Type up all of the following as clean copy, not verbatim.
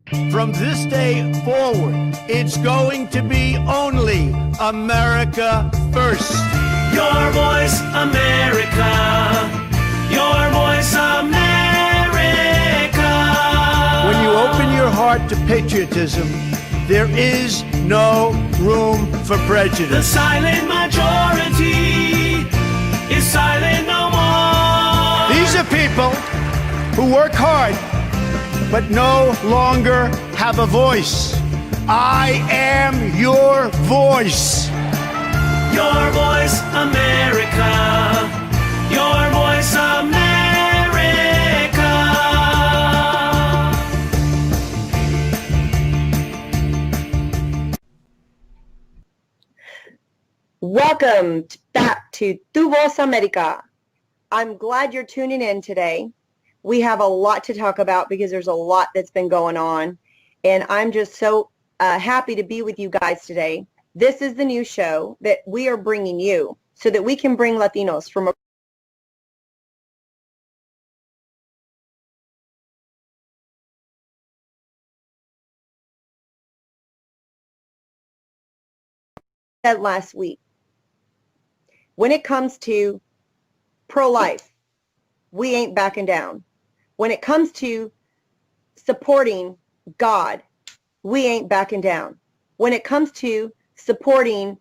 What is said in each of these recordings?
From this day forward, it's going to be only America first. Your voice, America. Your voice, America. When you open your heart to patriotism, there is no room for prejudice. The silent majority is silent no more. These are people who work hard but no longer have a voice. I am your voice. Your voice, America. Your voice, America. Welcome back to Voz America. I'm glad you're tuning in today. We have a lot to talk about because there's a lot that's been going on. And I'm just so happy to be with you guys today. This is the new show that we are bringing you so that we can bring Latinos from said last week. When it comes to pro-life, we ain't backing down. When it comes to supporting God, we ain't backing down. When it comes to supporting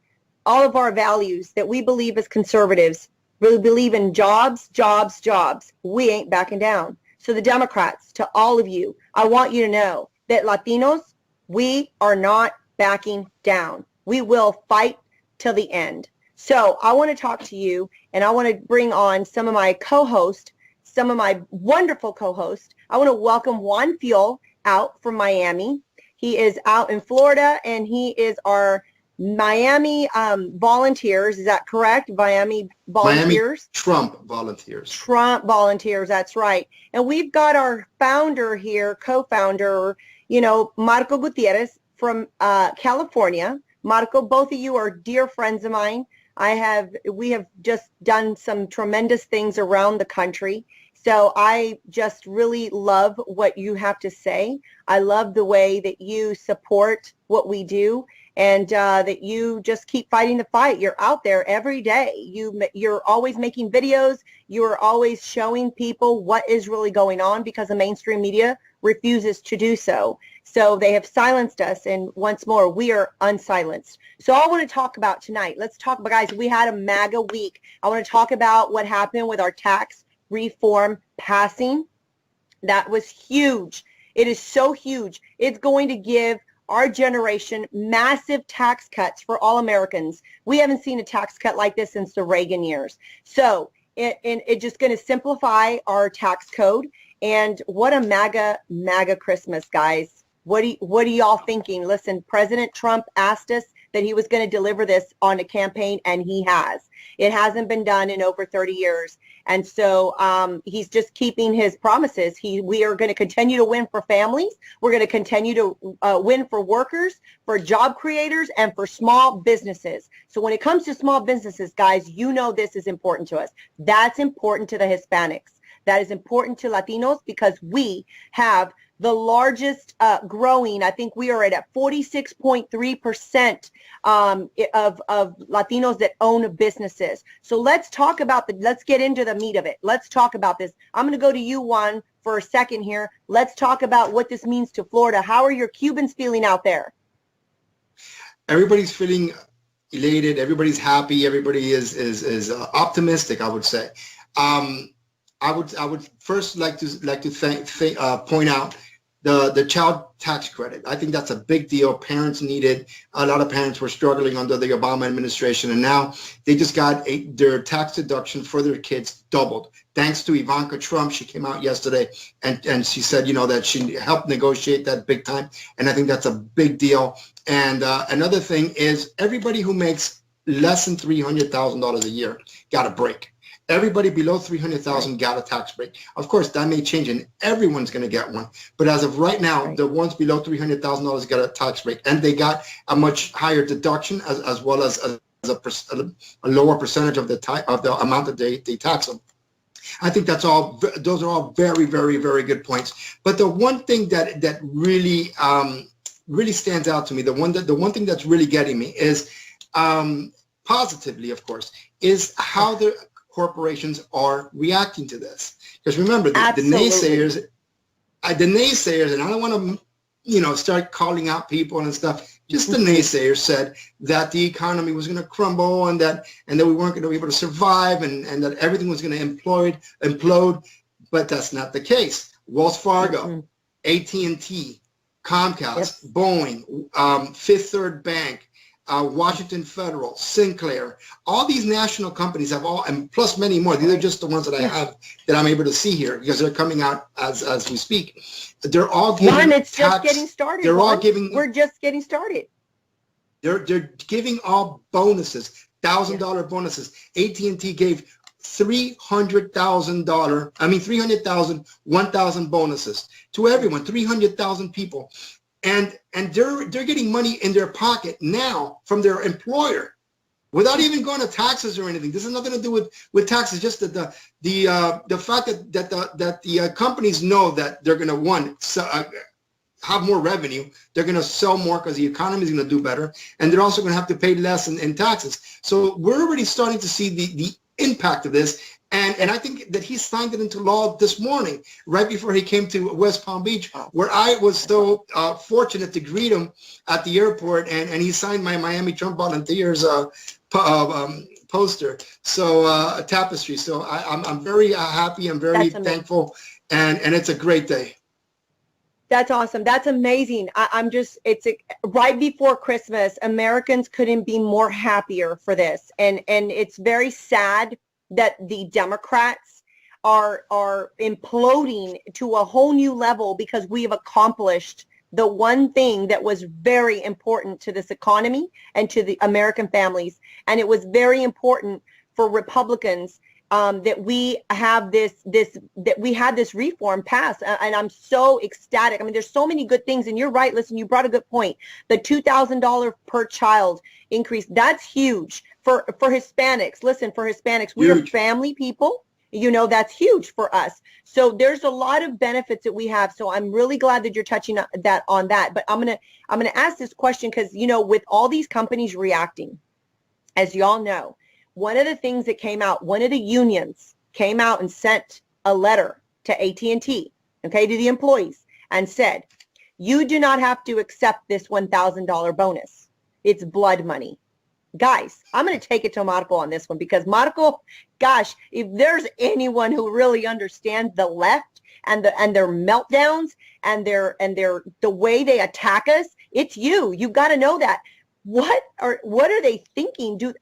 all of our values that we believe as conservatives, really believe in jobs, jobs, jobs, we ain't backing down. So the Democrats, to all of you, I want you to know that Latinos, we are not backing down. We will fight till the end. So I want to talk to you, and I want to bring on some of my co-hosts, some of my wonderful co-hosts. I want to welcome Juan Fuel out from Miami. He is out in Florida, and he is our Miami volunteers. Is that correct? Miami volunteers? Miami Trump volunteers. Trump volunteers, that's right. And we've got our founder here, co-founder, Marco Gutierrez from California. Marco, both of you are dear friends of mine. We have just done some tremendous things around the country. So I just really love what you have to say. I love the way that you support what we do, and that you just keep fighting the fight. You're out there every day. You're always making videos. You are always showing people what is really going on because the mainstream media refuses to do so. So they have silenced us, and once more, we are unsilenced. So I want to talk about tonight. Let's talk about, guys, we had a MAGA week. I want to talk about what happened with our tax reform passing. That was huge. It is so huge. It's going to give our generation massive tax cuts for all Americans. We haven't seen a tax cut like this since the Reagan years. So it's just going to simplify our tax code. And what a MAGA Christmas, guys. What are y'all thinking? Listen, President Trump asked us that he was going to deliver this on a campaign, and he has. It hasn't been done in over 30 years. And so he's just keeping his promises. We are going to continue to win for families. We're going to continue to win for workers, for job creators, and for small businesses. So when it comes to small businesses, guys, this is important to us. That's important to the Hispanics. That is important to Latinos because we have the largest growing. I think we are at 46.3% of Latinos that own businesses. So let's talk about let's get into the meat of it. Let's talk about this. I'm going to go to you, Juan, for a second here. Let's talk about what this means to Florida. How are your Cubans feeling out there? Everybody's feeling elated. Everybody's happy. Everybody is optimistic, I would say. I would first like to point out the child tax credit. I think that's a big deal. Parents need it. A lot of parents were struggling under the Obama administration, and now they just got their tax deduction for their kids doubled. Thanks to Ivanka Trump, she came out yesterday and she said, that she helped negotiate that big time, and I think that's a big deal. And another thing is everybody who makes less than $300,000 a year got a break. Everybody below 300,000 got a tax break. Of course, that may change, and everyone's going to get one. But as of right now, the ones below $300,000 got a tax break, and they got a much higher deduction as well as a lower percentage of the amount that they tax them. I think those are all very, very, very good points. But the one thing that really really stands out to me, the one thing that's really getting me is positively, of course, is how the corporations are reacting to this. Because remember, the naysayers, and I don't want to, start calling out people and stuff. Just the naysayers said that the economy was going to crumble and that we weren't going to be able to survive and that everything was going to implode. But that's not the case. Wells Fargo, AT&T, Comcast, Boeing, Fifth Third Bank, Washington Federal, Sinclair, all these national companies have all, and plus many more. These are just the ones that I have that I'm able to see here because they're coming out as we speak. They're all giving Juan, it's just getting started. They're all giving. We're just getting started. They're giving all bonuses, $1,000 bonuses. AT&T gave $300,000. 1,000 bonuses to everyone. 300,000 people. And they're getting money in their pocket now from their employer without even going to taxes or anything. This has nothing to do with taxes. Just that the fact that the companies know that they're going to have more revenue. They're going to sell more because the economy is going to do better, and they're also going to have to pay less in taxes. So we're already starting to see the impact of this. And I think that he signed it into law this morning, right before he came to West Palm Beach, where I was so fortunate to greet him at the airport, and he signed my Miami Trump Volunteers poster, so a tapestry. So I'm very happy. I'm very thankful, and it's a great day. That's awesome. That's amazing. It's right before Christmas. Americans couldn't be more happier for this, and it's very sad that the Democrats are imploding to a whole new level because we have accomplished the one thing that was very important to this economy and to the American families. And it was very important for Republicans that we have that we had this reform passed. And I'm so ecstatic. I mean, there's so many good things. And you're right. Listen, you brought a good point. The $2,000 per child increase, that's huge for Hispanics. Listen, for Hispanics, we are family people. That's huge for us. So there's a lot of benefits that we have. So I'm really glad that you're touching on that. But I'm gonna ask this question because, with all these companies reacting, as y'all know, one of the things that came out, one of the unions came out and sent a letter to AT&T, to the employees, and said, you do not have to accept this $1,000 bonus. It's blood money. Guys, I'm going to take it to Marco on this one because Marco, gosh, if there's anyone who really understands the left and their meltdowns and the way they attack us, it's you. You've got to know that. What are they thinking? Do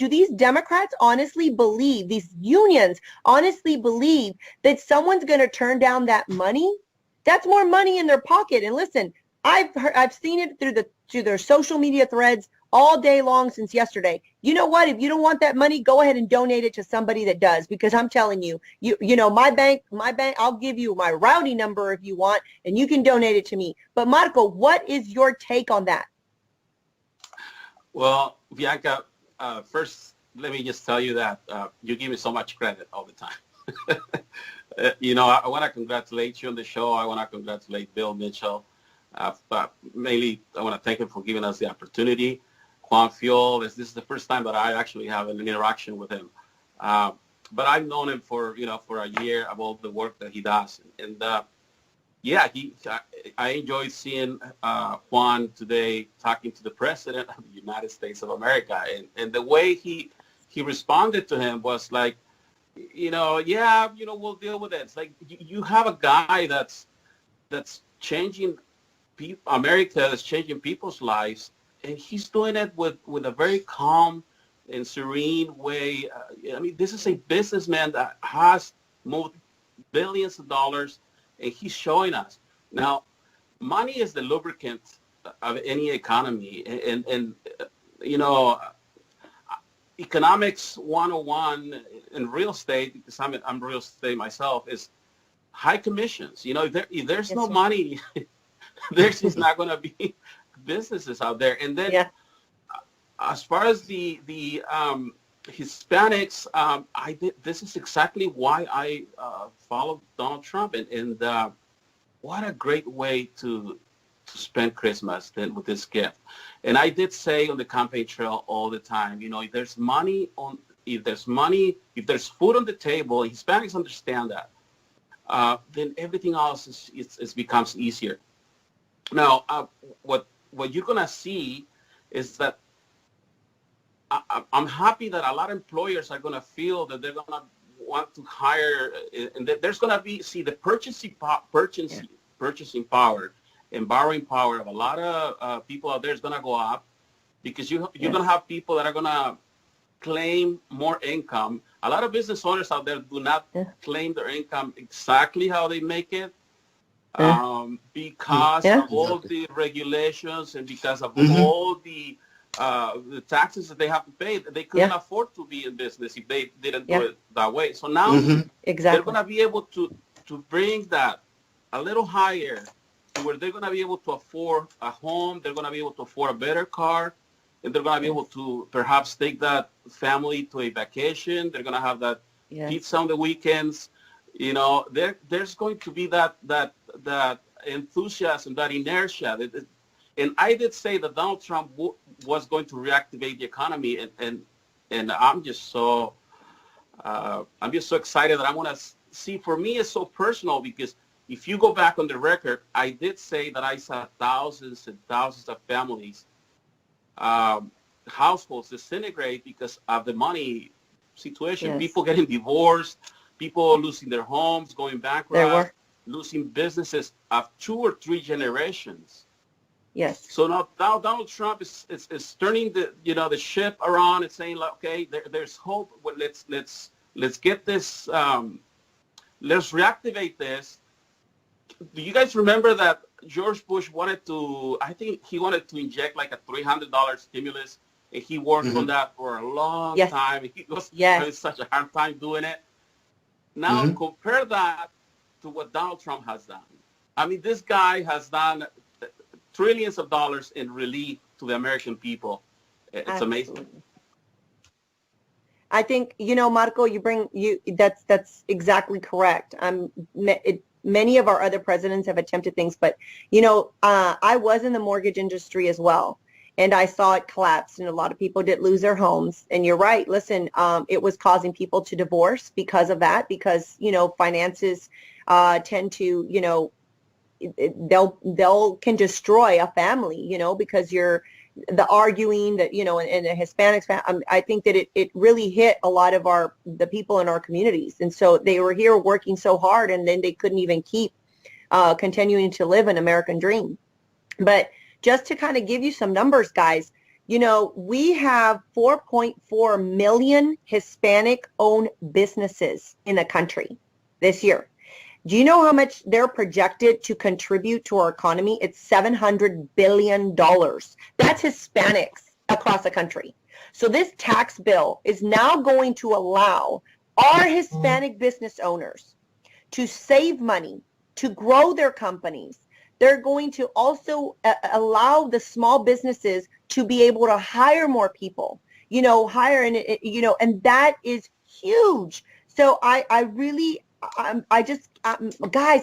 these Democrats honestly believe, these unions honestly believe that someone's going to turn down that money? That's more money in their pocket. And listen, I've seen it through their social media threads all day long since yesterday. You know what? If you don't want that money, go ahead and donate it to somebody that does, because I'm telling you, my bank, I'll give you my routing number if you want, and you can donate it to me. But Marco, what is your take on that? Well, Bianca, first, let me just tell you that you give me so much credit all the time. I want to congratulate you on the show. I want to congratulate Bill Mitchell. But mainly, I want to thank him for giving us the opportunity. Juan Fiol, this is the first time that I actually have an interaction with him. But I've known him for a year of all the work that he does. And I enjoyed seeing Juan today talking to the President of the United States of America. And the way he responded to him was like, we'll deal with it. It's like you have a guy that's changing America, that's changing people's lives, and he's doing it with a very calm and serene way. This is a businessman that has moved billions of dollars, and he's showing us. Now, money is the lubricant of any economy, and economics 101 in real estate, because I'm real estate myself, is high commissions. If there's no money, there's just not going to be businesses out there. And then as far as the Hispanics, this is exactly why I followed Donald Trump, and what a great way to spend Christmas then with this gift. And I did say on the campaign trail all the time, if there's food on the table, and Hispanics understand that, then everything else becomes easier. Now, what you're gonna see is that I'm happy that a lot of employers are gonna feel that they're gonna want to hire, and there's gonna be the purchasing power and borrowing power of a lot of people out there is gonna go up, because you're gonna have people that are gonna claim more income. A lot of business owners out there do not claim their income exactly how they make it, because of all the regulations and because of all the taxes that they have to pay. They couldn't afford to be in business if they didn't do it that way. So now they're going to be able to bring that a little higher, to where they're going to be able to afford a home, they're going to be able to afford a better car, and they're going to be able to perhaps take that family to a vacation. They're going to have that pizza on the weekends. There's going to be that enthusiasm, that inertia. And I did say that Donald Trump was going to reactivate the economy, and I'm just so excited that I want to see. For me, it's so personal, because if you go back on the record, I did say that I saw thousands and thousands of families, households disintegrate because of the money situation. People getting divorced, people losing their homes, going bankrupt, losing businesses of 2 or 3 generations. Yes. So now Donald Trump is turning the ship around and saying, like, okay, there's hope. But let's get this. Let's reactivate this. Do you guys remember that George Bush wanted to inject like a $300 stimulus, and he worked on that for a long time. He was having such a hard time doing it. Now compare that to what Donald Trump has done. I mean, this guy has done trillions of dollars in relief to the American people. It's amazing. I think, Marco, that's exactly correct. Many of our other presidents have attempted things, but, I was in the mortgage industry as well, and I saw it collapse, and a lot of people did lose their homes. And you're right. Listen, it was causing people to divorce because of that, because, finances tend to, they'll can destroy a family, because you're the arguing that, in the Hispanics, I think that it really hit a lot of the people in our communities. And so they were here working so hard, and then they couldn't even keep continuing to live an American dream. But just to kind of give you some numbers, guys, we have 4.4 million Hispanic-owned businesses in the country this year. Do you know how much they're projected to contribute to our economy? It's $700 billion. That's Hispanics across the country. So this tax bill is now going to allow our Hispanic business owners to save money, to grow their companies. They're going to also allow the small businesses to be able to hire more people, and that is huge. So guys,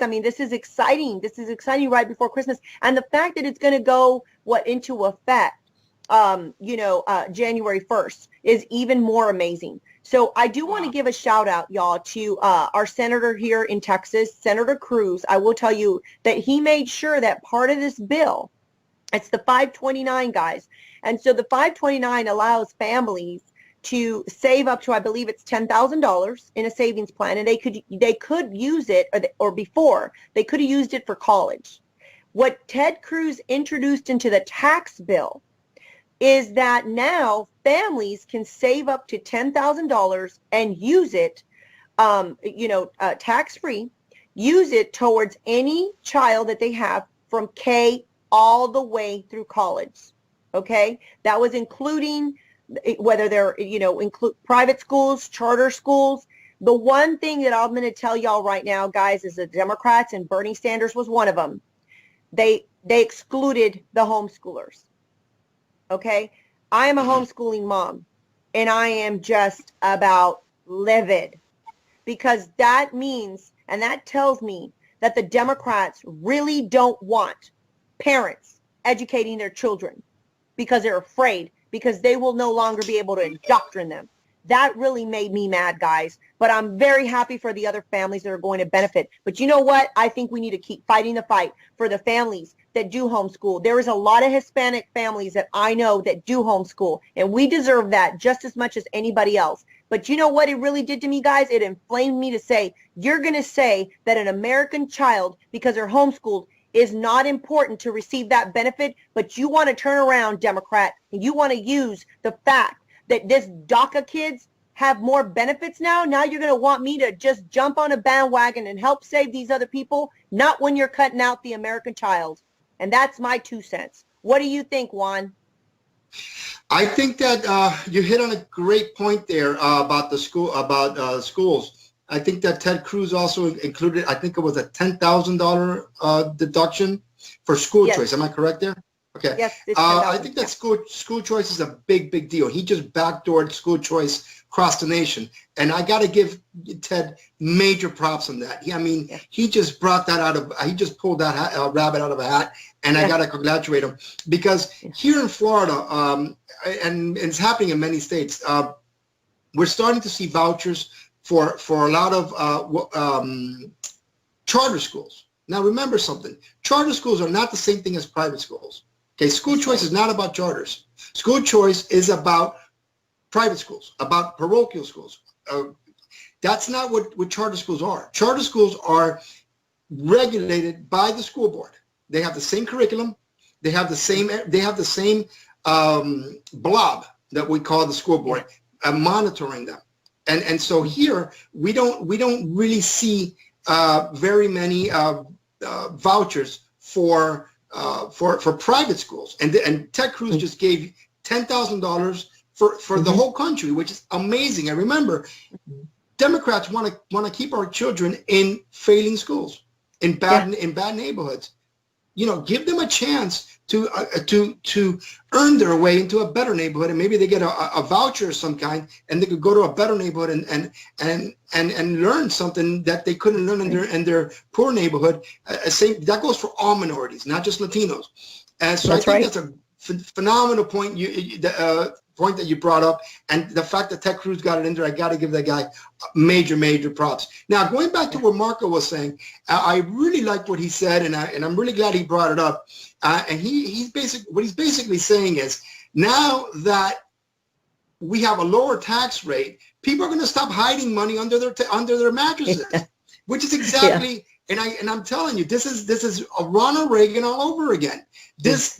I mean, this is exciting. This is exciting right before Christmas. And the fact that it's going to go into effect, January 1st is even more amazing. So I do want to give a shout out, y'all, to our senator here in Texas, Senator Cruz. I will tell you that he made sure that part of this bill, it's the 529, guys. And so the 529 allows families to save up to, I believe it's $10,000 in a savings plan, and they could use it, or before they could have used it for college. What Ted Cruz introduced into the tax bill is that now families can save up to $10,000 and use it, tax-free, use it towards any child that they have from K all the way through college. Okay, that was including whether they're, include private schools, charter schools. The one thing that I'm going to tell y'all right now, guys, is the Democrats, and Bernie Sanders was one of them, they excluded the homeschoolers. Okay, I am a homeschooling mom, and I am just about livid, because that means, and that tells me that the Democrats really don't want parents educating their children because they're afraid, because they will no longer be able to indoctrinate them. That really made me mad, guys. But I'm very happy for the other families that are going to benefit. But you know what? I think we need to keep fighting the fight for the families that do homeschool. There is a lot of Hispanic families that I know that do homeschool, and we deserve that just as much as anybody else. But you know what it really did to me, guys? It inflamed me to say, you're going to say that an American child, because they're homeschooled, is not important to receive that benefit, but you want to turn around, Democrat, and you want to use the fact that this DACA kids have more benefits now. Now you're going to want me to just jump on a bandwagon and help save these other people, not when you're cutting out the American child. And that's my 2 cents. What do you think, Juan? I think that you hit on a great point there about the schools. I think that Ted Cruz also included, I think it was a $10,000 deduction for school choice. Am I correct there? Okay. Yes. I think that school choice is a big deal. He just backdoored school choice across the nation, and I got to give Ted major props on that. He just brought that he just pulled that rabbit out of a hat, and I got to congratulate him, because here in Florida, and it's happening in many states, we're starting to see vouchers for a lot of charter schools. Now remember something: charter schools are not the same thing as private schools. Okay, school choice is not about charters. School choice is about private schools, about parochial schools. That's not what charter schools are. Charter schools are regulated by the school board. They have the same curriculum. They have the same blob that we call the school board, monitoring them. And so here we don't really see very many vouchers for private schools, and Ted Cruz just gave $10,000 for the whole country, which is amazing. And remember, Democrats want to keep our children in failing schools, in bad neighborhoods. Give them a chance to earn their way into a better neighborhood, and maybe they get a voucher of some kind, and they could go to a better neighborhood and learn something that they couldn't learn in their poor neighborhood. That goes for all minorities, not just Latinos. And so that's that's a phenomenal point point that you brought up, and the fact that Ted Cruz got it in there, I got to give that guy major props. Now, going back to what Marco was saying, I really like what he said, and I'm really glad he brought it up. And what he's basically saying is, now that we have a lower tax rate, people are going to stop hiding money under their mattresses, which is exactly. And I'm telling you, this is Ronald Reagan all over again. This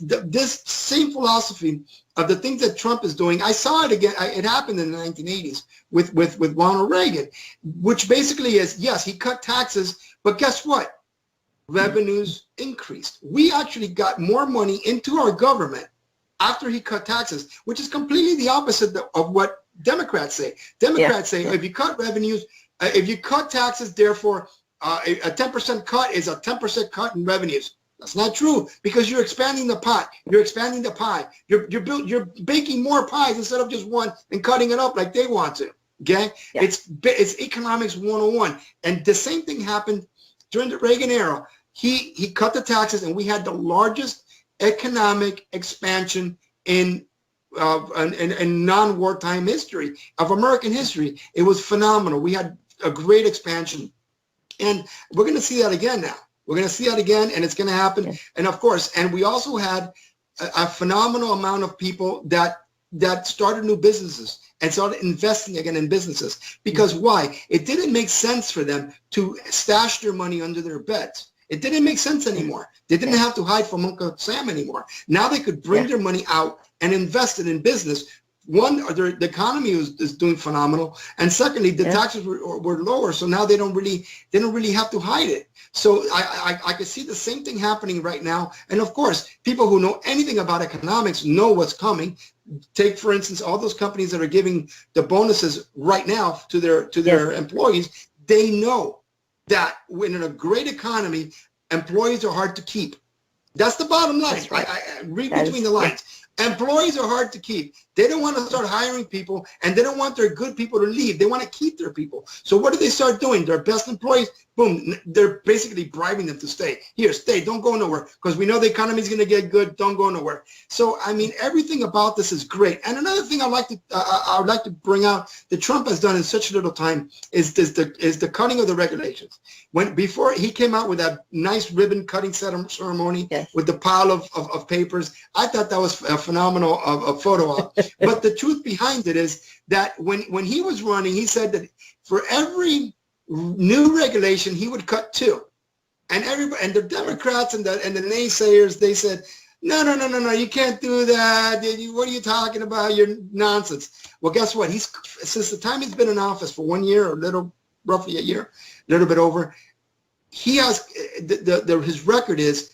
same philosophy of the things that Trump is doing. I saw it again. It happened in the 1980s with Ronald Reagan, which basically is, yes, he cut taxes, but guess what? Revenues increased. We actually got more money into our government after he cut taxes, which is completely the opposite of what Democrats say. Democrats say if you cut revenues, if you cut taxes, therefore a 10% cut is a 10% cut in revenues. That's not true, because you're expanding the pot. You're expanding the pie. You're baking more pies instead of just one and cutting it up like they want to. Okay, it's economics 101, and the same thing happened during the Reagan era. He cut the taxes, and we had the largest economic expansion in non-wartime history of American history. It was phenomenal. We had a great expansion, and we're going to see that again now. We're going to see that again, and it's going to happen. And of course, and we also had a phenomenal amount of people that started new businesses and started investing again in businesses. Because why? It didn't make sense for them to stash their money under their beds. It didn't make sense anymore. They didn't have to hide from Uncle Sam anymore. Now they could bring their money out and invest it in business. One, the economy is doing phenomenal, and secondly, the taxes were lower, so now they don't really have to hide it. So I could see the same thing happening right now. And of course, people who know anything about economics know what's coming. Take, for instance, all those companies that are giving the bonuses right now to their employees. They know that in a great economy, employees are hard to keep. That's the bottom line. I read between the lines. Employees are hard to keep. They don't want to start hiring people, and they don't want their good people to leave. They want to keep their people. So what do they start doing? Their best employees, boom, they're basically bribing them to stay. Here, stay, don't go nowhere, because we know the economy is going to get good. Don't go nowhere. So, I mean, everything about this is great. And another thing I would like to bring out that Trump has done in such little time is the cutting of the regulations. Before he came out with that nice ribbon cutting ceremony, yes, with the pile of papers, I thought that was a phenomenal photo op. But the truth behind it is that when he was running, he said that for every new regulation, he would cut 2. And everybody, and the Democrats and the naysayers, they said, no, you can't do that. What are you talking about? You're nonsense. Well, guess what? Since the time he's been in office for 1 year, or roughly a year, a little bit over, he has his record is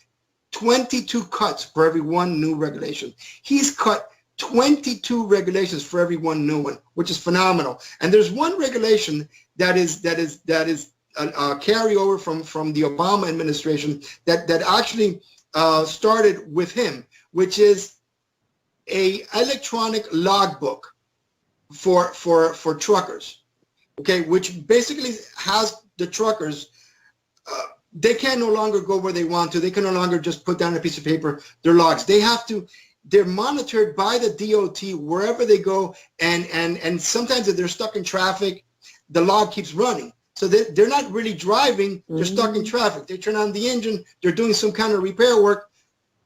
22 cuts for every 1 new regulation. He's cut 22 regulations for every 1 new one, which is phenomenal. And there's one regulation that is a carryover from the Obama administration that actually started with him, which is a electronic logbook for truckers. Okay, which basically has the truckers. They can no longer go where they want to. They can no longer just put down a piece of paper their logs. They're monitored by the DOT wherever they go, and sometimes if they're stuck in traffic, the log keeps running. So they're not really driving, they're stuck in traffic. They turn on the engine, they're doing some kind of repair work,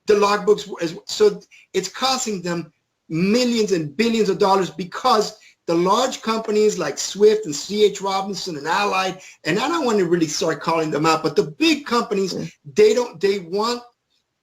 the logbooks, so it's costing them millions and billions of dollars because the large companies like Swift and C.H. Robinson and Allied, and I don't want to really start calling them out, but the big companies, they want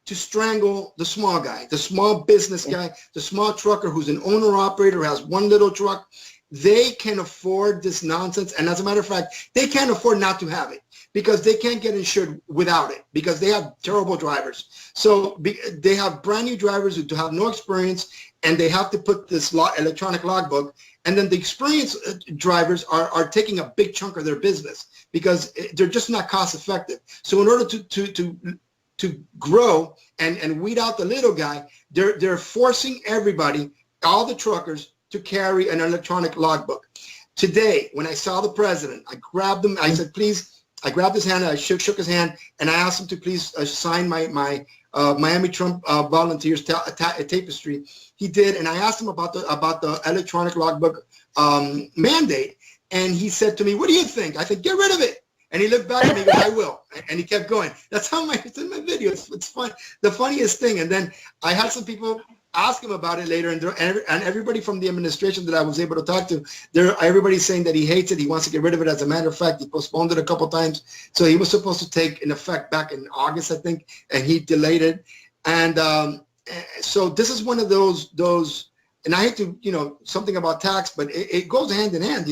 to strangle the small guy, the small business guy, the small trucker who's an owner-operator, who has 1 little truck. They can afford this nonsense. And as a matter of fact, they can't afford not to have it because they can't get insured without it because they have terrible drivers. So they have brand new drivers who have no experience, and they have to put this electronic logbook. And then the experienced drivers are taking a big chunk of their business because they're just not cost effective. So in order to grow and weed out the little guy, they're forcing everybody, all the truckers, to carry an electronic logbook. Today, when I saw the president, I grabbed him. I said, please, I grabbed his hand, I shook his hand, and I asked him to please sign my Miami Trump volunteers tapestry. He did, and I asked him about the electronic logbook mandate, and he said to me, what do you think? I said, get rid of it. And he looked back at me and goes, I will. And he kept going. That's how it's in my video. It's fun. The funniest thing. And then I had some people ask him about it later, and everybody from the administration that I was able to talk to, everybody's saying that he hates it. He wants to get rid of it. As a matter of fact, he postponed it a couple times. So he was supposed to take in effect back in August, I think, and he delayed it. And so this is one of those, and I hate to, something about tax, but it goes hand in hand,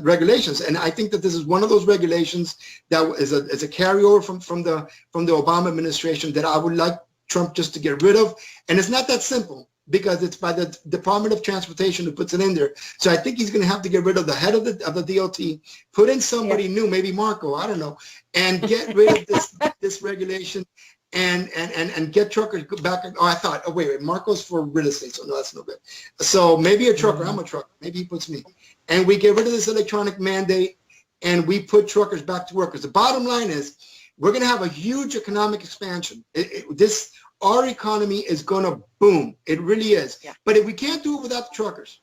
regulations. And I think that this is one of those regulations that is a carryover from the Obama administration that I would like Trump just to get rid of. And it's not that simple because it's by the Department of Transportation who puts it in there. So I think he's going to have to get rid of the head of the DOT, put in somebody new, maybe Marco, I don't know, and get rid of this regulation and get truckers back. Oh, I thought, wait, Marco's for real estate, so no, that's no good. So maybe a trucker, I'm a trucker, maybe he puts me. And we get rid of this electronic mandate and we put truckers back to work. Because the bottom line is we're going to have a huge economic expansion. Our economy is going to boom. It really is. Yeah. But if we can't do it without the truckers,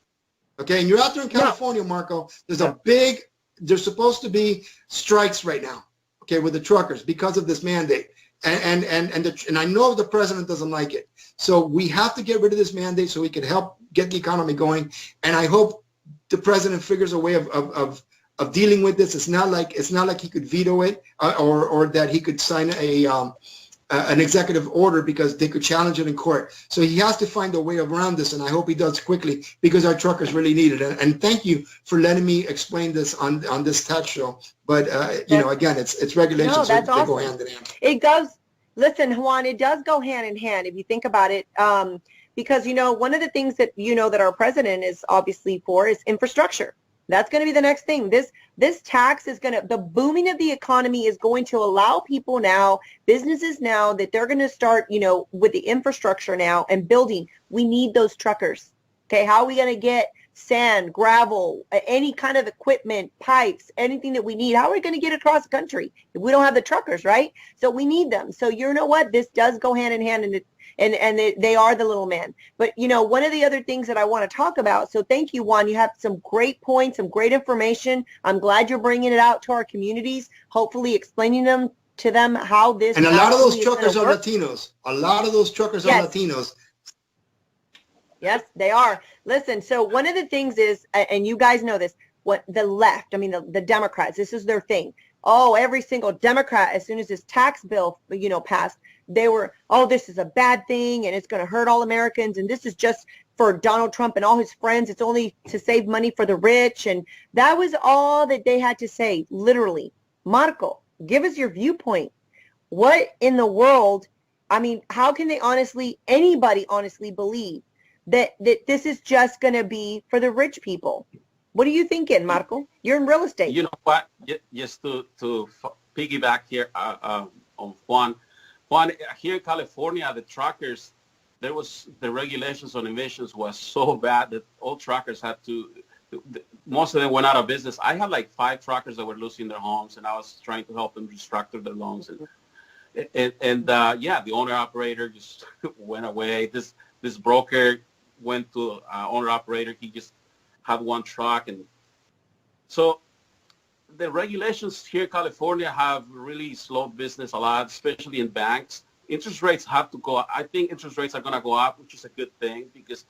okay, and you're out there in California, Marco, there's supposed to be strikes right now, okay, with the truckers because of this mandate. And I know the president doesn't like it. So we have to get rid of this mandate so we can help get the economy going. And I hope the president figures a way of dealing with this. It's not like he could veto it or that he could sign an executive order because they could challenge it in court. So he has to find a way around this, and I hope he does quickly because our truckers really need it. And thank you for letting me explain this on this tax show. But again, it's regulations. No, that's so they awesome. go hand in hand. It does. Listen, Juan, it does go hand in hand if you think about it. Because one of the things that that our president is obviously for is infrastructure. That's going to be the next thing. This tax is going to, the booming of the economy is going to allow people now, businesses now, that they're going to start, with the infrastructure now and building. We need those truckers. Okay, how are we going to get sand, gravel, any kind of equipment, pipes, anything that we need? How are we going to get across the country if we don't have the truckers, right? So we need them. So you know what? This does go hand in hand, and they are the little man. But, one of the other things that I want to talk about, so thank you, Juan. You have some great points, some great information. I'm glad you're bringing it out to our communities, hopefully explaining to them how this. And a lot of those truckers are Latinos. A lot of those truckers are Latinos. Yes, they are. Listen, so one of the things is, and you guys know this, what the left, the Democrats, this is their thing. Oh, every single Democrat, as soon as this tax bill, passed, they were, oh, this is a bad thing and it's going to hurt all Americans. And this is just for Donald Trump and all his friends. It's only to save money for the rich. And that was all that they had to say, literally. Marco, give us your viewpoint. What in the world, how can anybody honestly believe that this is just going to be for the rich people? What are you thinking, Marco? You're in real estate. You know what? Just to piggyback here on Juan, here in California, the truckers, the regulations on emissions was so bad that all truckers had to, most of them went out of business. I had like 5 truckers that were losing their homes, and I was trying to help them restructure their loans. And the owner-operator just went away. This broker went to owner-operator. He just had one truck. And so the regulations here in California have really slowed business a lot, especially in banks. Interest rates have to go up. I think interest rates are going to go up, which is a good thing because,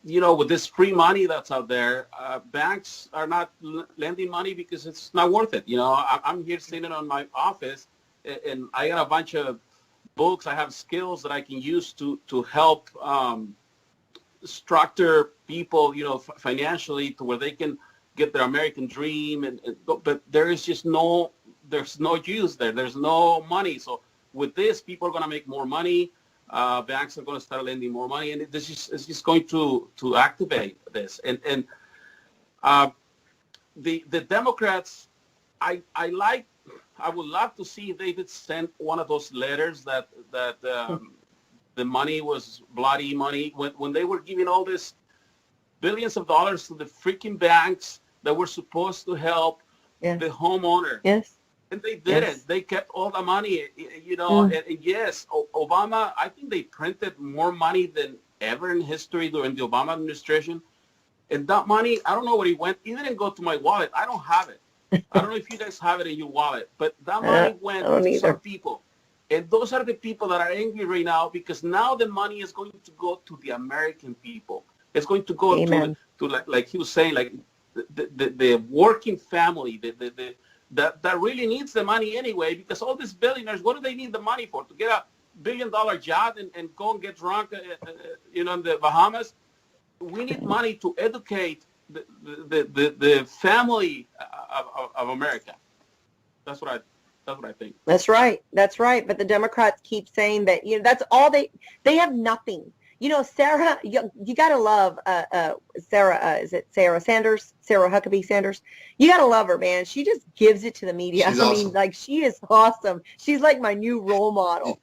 with this free money that's out there, banks are not lending money because it's not worth it. I'm here sitting on my office, and I got a bunch of books. I have skills that I can use to help structure people, financially to where they can get their American dream. But there is just there's no use there. There's no money. So with this, people are going to make more money. Banks are going to start lending more money, and this is just going to activate this. And the Democrats, I would love to see if they did send one of those letters that the money was bloody money when they were giving all this billions of dollars to the freaking banks that were supposed to help the homeowner. Yes. And they didn't. They kept all the money, and yes, Obama, I think they printed more money than ever in history during the Obama administration. And that money, I don't know where it went. It didn't go to my wallet. I don't have it. I don't know if you guys have it in your wallet, but that money went to some people. And those are the people that are angry right now because now the money is going to go to the American people. It's going to go to like he was saying, like the working family, that really needs the money anyway, because all these billionaires, what do they need the money for? To get a $1 billion job and go and get drunk, in the Bahamas? We need money to educate the family of America. That's what I think. That's right. But the Democrats keep saying that, that's all they have nothing. Sarah, you got to love Sarah, is it Sarah Sanders? Sarah Huckabee Sanders? You got to love her, man. She just gives it to the media. She's awesome. She is awesome. She's like my new role model.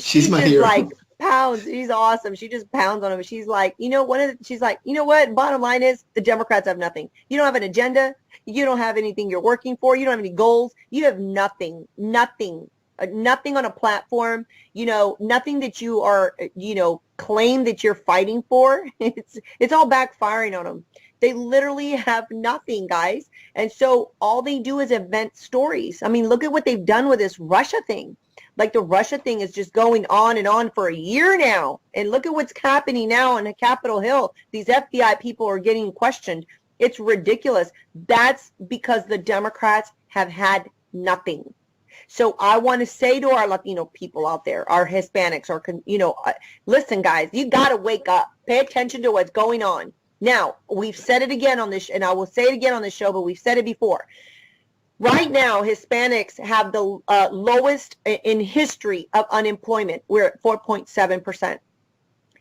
She's my hero. Pounds. She's awesome. She just pounds on him. She's like, she's like, what? Bottom line is the Democrats have nothing. You don't have an agenda. You don't have anything you're working for. You don't have any goals. You have nothing on a platform, nothing that you are, claim that you're fighting for. It's all backfiring on them. They literally have nothing, guys. And so all they do is invent stories. Look at what they've done with this Russia thing. Like the Russia thing is just going on and on for a year now. And look at what's happening now on Capitol Hill. These FBI people are getting questioned. It's ridiculous. That's because the Democrats have had nothing. So I want to say to our Latino people out there, our Hispanics, listen, guys, you got to wake up. Pay attention to what's going on. Now, we've said it again on this, and I will say it again on this show, but we've said it before. Right now, Hispanics have the lowest in history of unemployment. We're at 4.7%.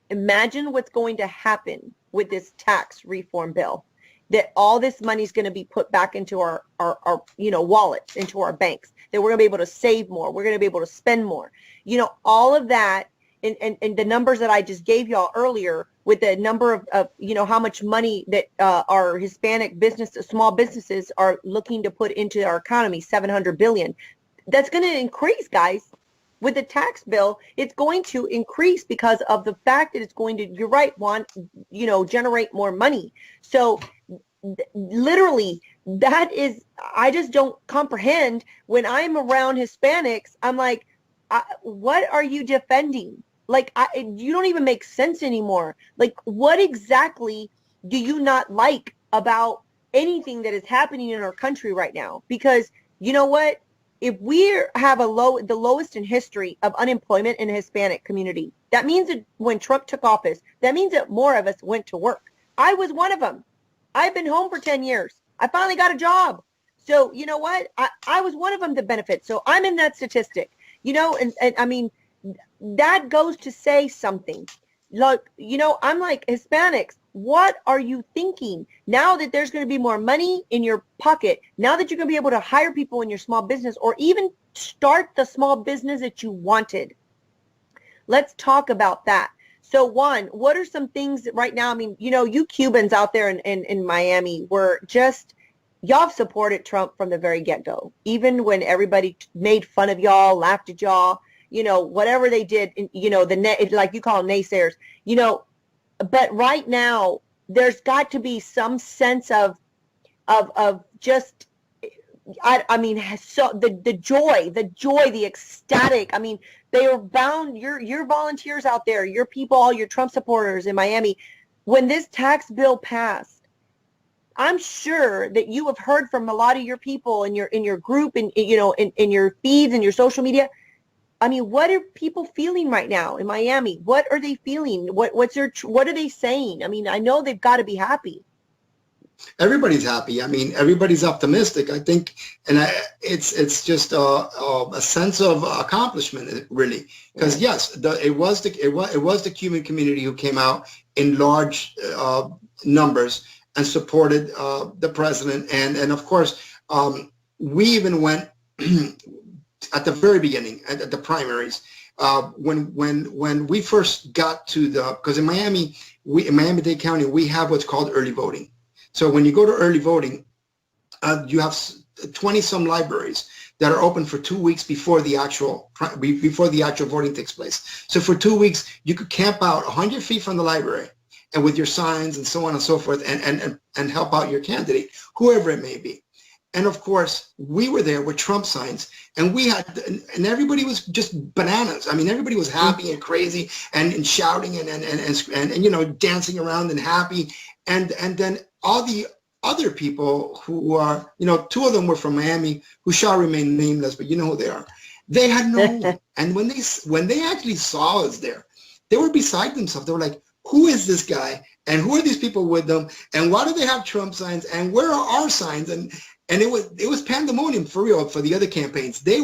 Imagine what's going to happen with this tax reform bill. that all this money is going to be put back into our wallets, into our banks, that we're going to be able to save more. We're going to be able to spend more. All of that. And the numbers that I just gave y'all earlier with the number of how much money that our Hispanic small businesses are looking to put into our economy, 700 billion. That's going to increase, guys. With the tax bill, it's going to increase because of the fact that it's going to, you're right, Juan, generate more money. So literally, that is, I just don't comprehend when I'm around Hispanics. I'm like, what are you defending? Like, you don't even make sense anymore. Like, what exactly do you not like about anything that is happening in our country right now? Because you know what? If we have the lowest in history of unemployment in the Hispanic community, that means that when Trump took office, that means that more of us went to work. I was one of them. I've been home for 10 years. I finally got a job. So you know what? I was one of them that benefit. So I'm in that statistic, and I mean, that goes to say something. Like, I'm like, Hispanics, what are you thinking? Now that there's going to be more money in your pocket, now that you're going to be able to hire people in your small business or even start the small business that you wanted. Let's talk about that. So Juan, what are some things that right now, I mean, you Cubans out there in Miami were just, y'all have supported Trump from the very get-go, even when everybody made fun of y'all, laughed at y'all. Whatever they did, like you call them naysayers, but right now there's got to be some sense of just, I mean, so the joy, the ecstatic. I mean, they are bound, your volunteers out there, your people, all your Trump supporters in Miami, when this tax bill passed, I'm sure that you have heard from a lot of your people in your group and, in your feeds and your social media. I mean, what are people feeling right now in Miami? What are they feeling? What are they saying? I mean, I know they've got to be happy. Everybody's happy. I mean, everybody's optimistic. I think, and it's just a sense of accomplishment, really. Because yes, it was the Cuban community who came out in large numbers and supported the president, and of course, we even went. At the very beginning, at the primaries, when we first got to because in Miami-Dade County, we have what's called early voting. So when you go to early voting, you have 20 some libraries that are open for 2 weeks before the actual voting takes place. So for 2 weeks, you could camp out 100 feet from the library and with your signs and so on and so forth and help out your candidate, whoever it may be. And of course, we were there with Trump signs, and and everybody was just bananas. I mean, everybody was happy and crazy and shouting and dancing around and happy. And then all the other people who are, two of them were from Miami who shall remain nameless, but you know who they are. They had no one. And when they actually saw us there, they were beside themselves. They were like, who is this guy? And who are these people with them? And why do they have Trump signs? And where are our signs? And it was pandemonium for real for the other campaigns. They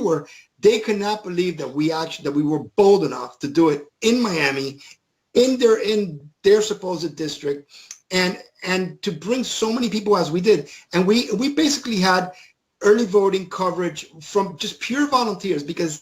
could not believe that we were bold enough to do it in Miami, in their supposed district, and to bring so many people as we did. And we basically had early voting coverage from just pure volunteers, because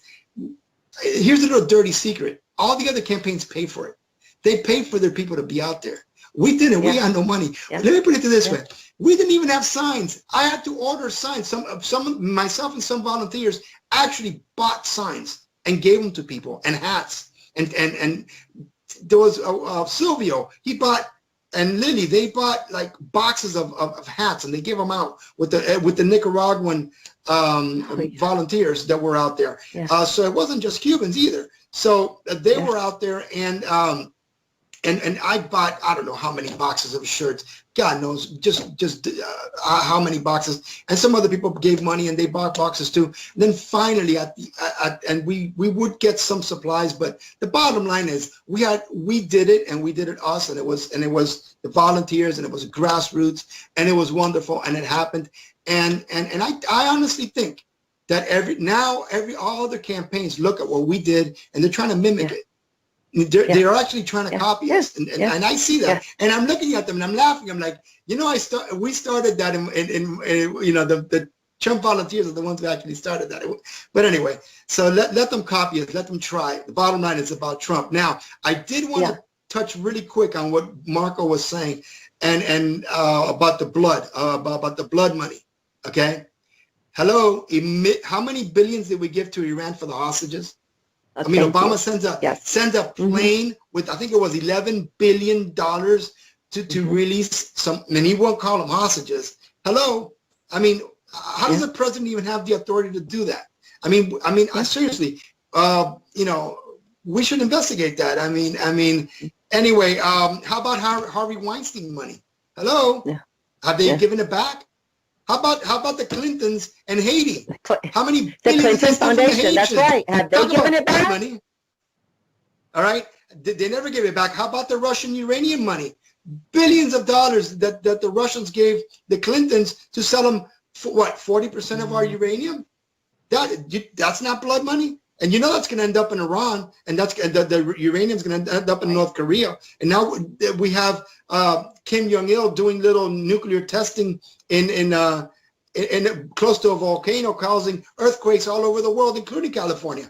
here's a little dirty secret. All the other campaigns pay for it. They paid for their people to be out there. We didn't. Yeah. We had no money. Yeah. Let me put it this way. We didn't even have signs. I had to order signs. Some myself and some volunteers actually bought signs and gave them to people, and hats. And there was Silvio. He bought, and Lily. They bought like boxes of hats, and they gave them out with the Nicaraguan volunteers that were out there. Yeah. So it wasn't just Cubans either. So they were out there, and I bought, I don't know how many boxes of shirts. God knows, just how many boxes. And some other people gave money and they bought boxes too. And then finally, and we would get some supplies, but the bottom line is we did it, and we did it us, and it was the volunteers, and it was grassroots, and it was wonderful, and it happened. And I honestly think that all other campaigns look at what we did, and they're trying to mimic it. They're actually trying to copy us, and I see that, and I'm looking at them and I'm laughing. I'm like, we started that in the Trump volunteers are the ones who actually started that. But anyway, so let them copy us, let them try. The bottom line is about Trump. Now, I did want to touch really quick on what Marco was saying, and about the blood money. Okay, hello, how many billions did we give to Iran for the hostages? I mean, Obama sends a plane with, I think it was $11 billion to release some, and he won't call them hostages. Hello, I mean, how does the president even have the authority to do that? I mean, seriously, we should investigate that. I mean, anyway, how about Harvey Weinstein money? Hello, have they given it back? How about the Clintons and Haiti? How many billions? The Clinton Foundation, that's right. Have they given it back? Money? All right, they never gave it back. How about the Russian uranium money? Billions of dollars that the Russians gave the Clintons to sell them for what, 40% of our uranium? That's not blood money. And that's going to end up in Iran, and the uranium's going to end up in North Korea. And now we have Kim Jong-il doing little nuclear testing in close to a volcano, causing earthquakes all over the world, including California.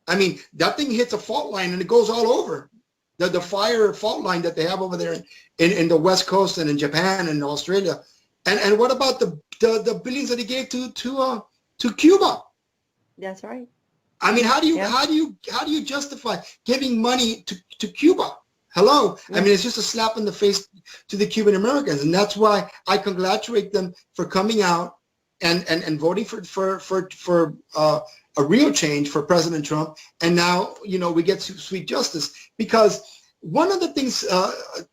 I mean, that thing hits a fault line and it goes all over. The fire fault line that they have over there in the West Coast and in Japan and Australia. And what about the billions that he gave to Cuba? That's right. I mean, how do you justify giving money to Cuba? Hello. I mean, it's just a slap in the face to the Cuban Americans, and that's why I congratulate them for coming out and voting for a real change for President Trump. And now we get sweet justice, because one of the things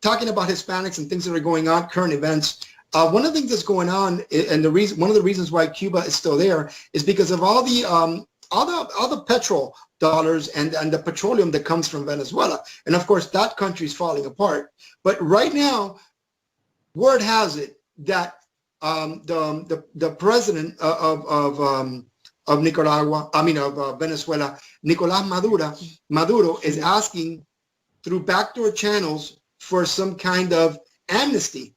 talking about Hispanics and things that are going on, current events. One of the things that's going on, and one of the reasons why Cuba is still there, is because of all the petrol dollars and the petroleum that comes from Venezuela. And of course, that country is falling apart. But right now, word has it that the president of Venezuela, Nicolás Maduro, is asking through backdoor channels for some kind of amnesty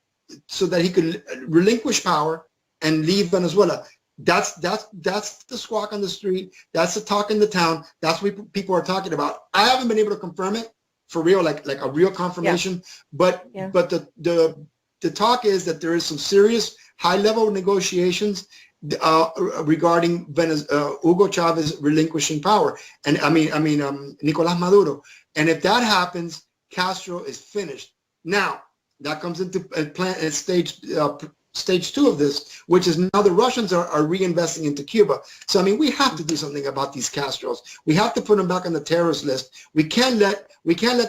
so that he could relinquish power and leave Venezuela. That's the squawk on the street. That's the talk in the town. That's what people are talking about. I haven't been able to confirm it for real, like a real confirmation. But the talk is that there is some serious high-level negotiations regarding Hugo Chavez relinquishing power, and Nicolás Maduro. And if that happens, Castro is finished. Now that comes into stage two of this, which is now the Russians are reinvesting into Cuba. So we have to do something about these Castros. We have to put them back on the terrorist list. We can't let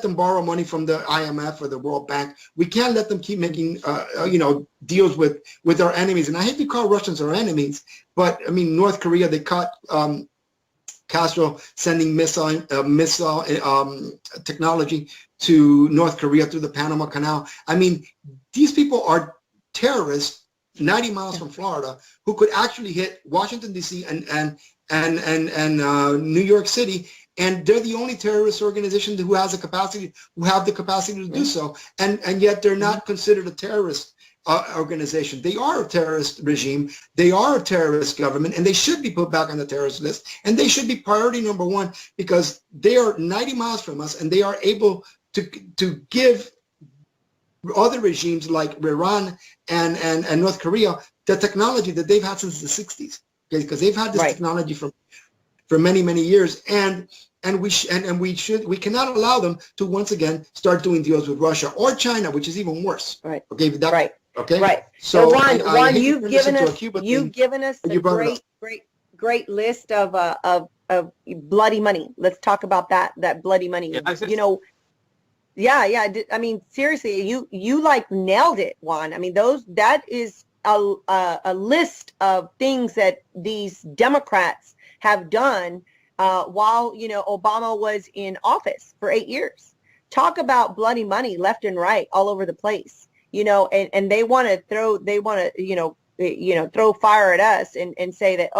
them borrow money from the IMF or the World Bank. We can't let them keep making deals with our enemies. And I hate to call Russians our enemies, but North Korea, they caught Castro sending missile technology to North Korea through the Panama Canal. These people are terrorists 90 miles from Florida who could actually hit Washington, D.C. and New York City. And they're the only terrorist organization who have the capacity to do so. And yet they're not considered a terrorist organization. They are a terrorist regime. They are a terrorist government, and they should be put back on the terrorist list. And they should be priority number one, because they are 90 miles from us, and they are able to give other regimes like Iran and North Korea the technology that they've had since the 60s, because they've had this technology for many years, and we cannot allow them to once again start doing deals with Russia or China, which is even worse. Right. Okay. Okay. Right. So Juan, you've given us a great list of bloody money. Let's talk about that bloody money. Seriously, you like nailed it, Juan. That is a list of things that these Democrats have done while Obama was in office for 8 years. Talk about bloody money left and right all over the place. And they want to throw fire at us and say that,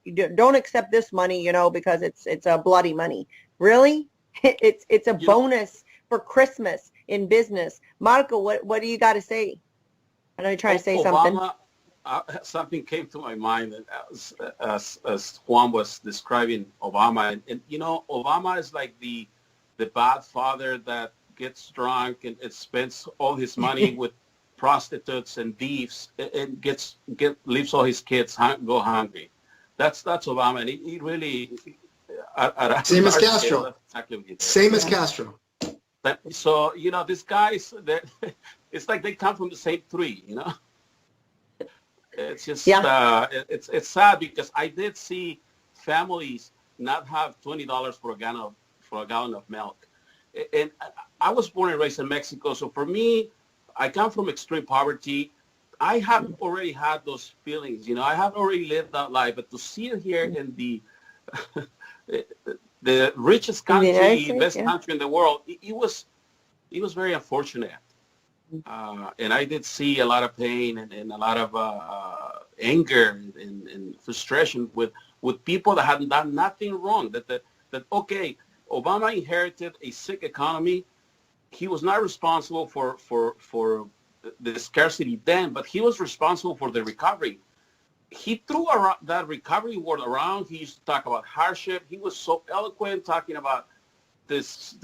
we don't accept this money, because it's a bloody money. Really? It's a You know- bonus for Christmas in business. Marco, what do you got to say? I know you're trying to say something. Obama, something came to my mind as Juan was describing Obama, and Obama is like the bad father that gets drunk and spends all his money with prostitutes and thieves and leaves all his kids go hungry. That's Obama, and he really Same as large Castro. scale, that's exactly what he did. Same as Castro. So these guys, it's like they come from the same tree. It's just it's sad because I did see families not have $20 for a gallon of milk, and I was born and raised in Mexico. So for me, I come from extreme poverty. I have already had those feelings. I have already lived that life, but to see it here in the richest country, best country in the world, it was very unfortunate. And I did see a lot of pain and a lot of anger and frustration with people that had done nothing wrong. That okay, Obama inherited a sick economy. He was not responsible for the scarcity then, but he was responsible for the recovery. He threw that recovery word around. He used to talk about hardship. He was so eloquent talking about this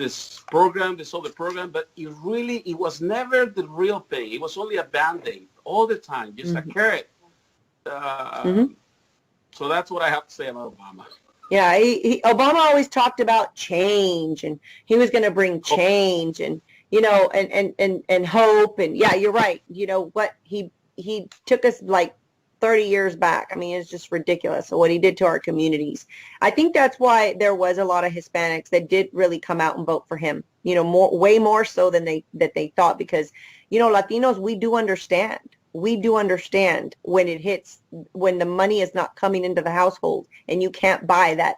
program, this other program, but it was never the real thing. It was only a Band-Aid all the time, just a carrot. So that's what I have to say about Obama. Yeah, Obama always talked about change, and he was going to bring change, and and hope, and yeah, you're right. What he took us like 30 years back. I mean, it's just ridiculous what he did to our communities. I think that's why there was a lot of Hispanics that did really come out and vote for him, way more so than they thought, because, Latinos, we do understand. We do understand when it hits, when the money is not coming into the household and you can't buy that,